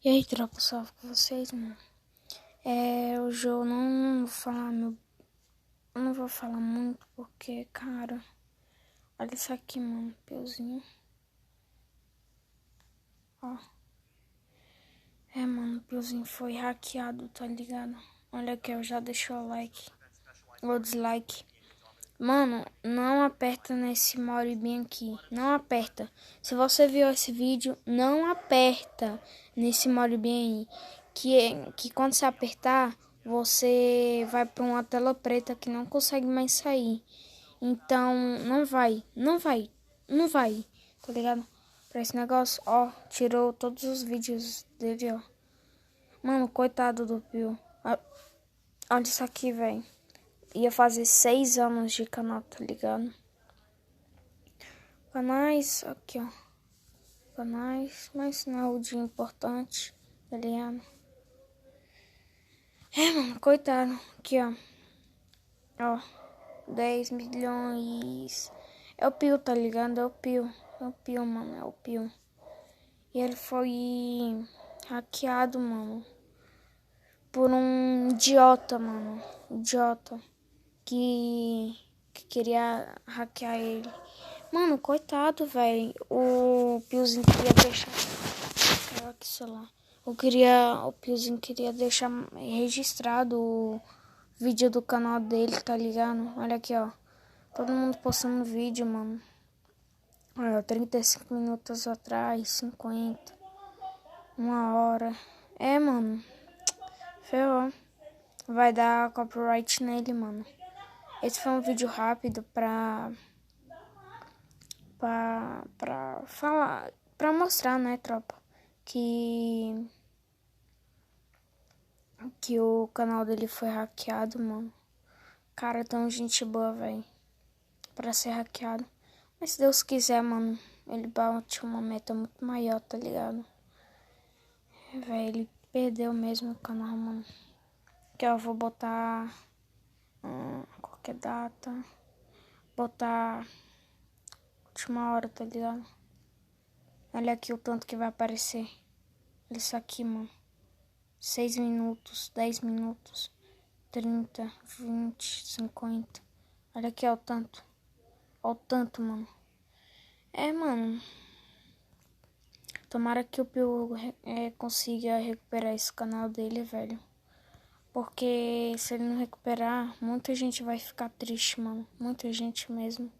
E aí, tropa, salve com vocês, mano. Hoje eu não vou falar eu não vou falar muito porque, cara, olha isso aqui, mano, piozinho. Ó. Mano, o piozinho foi hackeado, tá ligado? Olha aqui, eu já deixei o like, ou dislike. Mano, não aperta nesse more bem aqui, não aperta. Se você viu esse vídeo, não aperta nesse more bem aí, que quando você apertar, você vai para uma tela preta que não consegue mais sair. Então, não vai, tá ligado? Pra esse negócio, ó, tirou todos os vídeos dele, ó. Mano, coitado do Pio. Olha isso aqui, velho. Ia fazer 6 anos de canal, tá ligado? Canais, aqui, ó. Canais, mas não é o dia importante, tá ligado? Mano, coitado. Aqui, ó. Ó, 10 milhões. É o Pio, tá ligado? É o Pio. É o Pio, mano. É o Pio. E ele foi hackeado, mano. Por um idiota, mano. Idiota. Que queria hackear ele. Mano, coitado, velho. O Piozinho queria deixar... Caraca, que celular. O Piozinho queria deixar registrado o vídeo do canal dele, tá ligado? Olha aqui, ó. Todo mundo postando vídeo, mano. Olha, 35 minutos atrás, 50. 1 hora. Mano. Ferrou. Vai dar copyright nele, mano. Esse foi um vídeo rápido pra falar, pra mostrar, né, tropa, que o canal dele foi hackeado, mano. Cara, tão gente boa, velho, pra ser hackeado. Mas se Deus quiser, mano, ele bate uma meta muito maior, tá ligado? Velho, ele perdeu mesmo o canal, mano. Que eu vou botar qualquer data, botar última hora, tá ligado? Olha aqui o tanto que vai aparecer. Olha isso aqui, mano. 6 minutos, 10 minutos, 30, 20, 50. Olha aqui, ó, o tanto. Ó o tanto, mano. Mano. Tomara que o Pio consiga recuperar esse canal dele, velho. Porque se ele não recuperar, muita gente vai ficar triste, mano. Muita gente mesmo.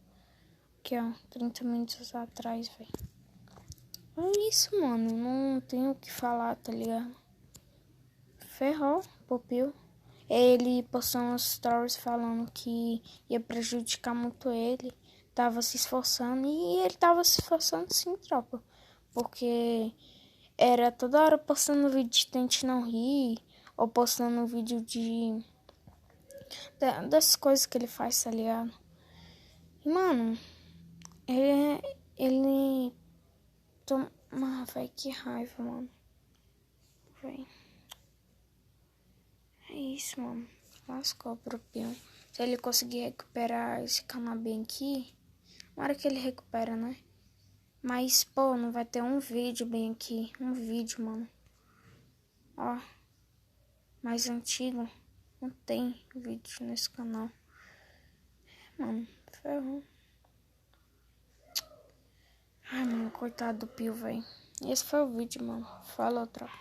Aqui, ó, 30 minutos atrás, velho. É isso, mano. Não tenho o que falar, tá ligado? Ferrou pro Pio. Ele postou uns stories falando que ia prejudicar muito ele. Tava se esforçando. E ele tava se esforçando sim, tropa. Porque era toda hora postando vídeo de Tente Não Rir. Ou postando vídeo das coisas que ele faz, tá ligado? E, mano, ele toma... Véi, que raiva, mano. Véi. É isso, mano. Lascou pro Pio. Se ele conseguir recuperar esse canal bem aqui, na hora que ele recupera, né? Mas, pô, não vai ter um vídeo bem aqui. Um vídeo, mano. Ó. Mais antigo. Não tem vídeo nesse canal. Mano, ferrou. Ai, mano, coitado do Pio, velho. Esse foi o vídeo, mano. Falou, tropa.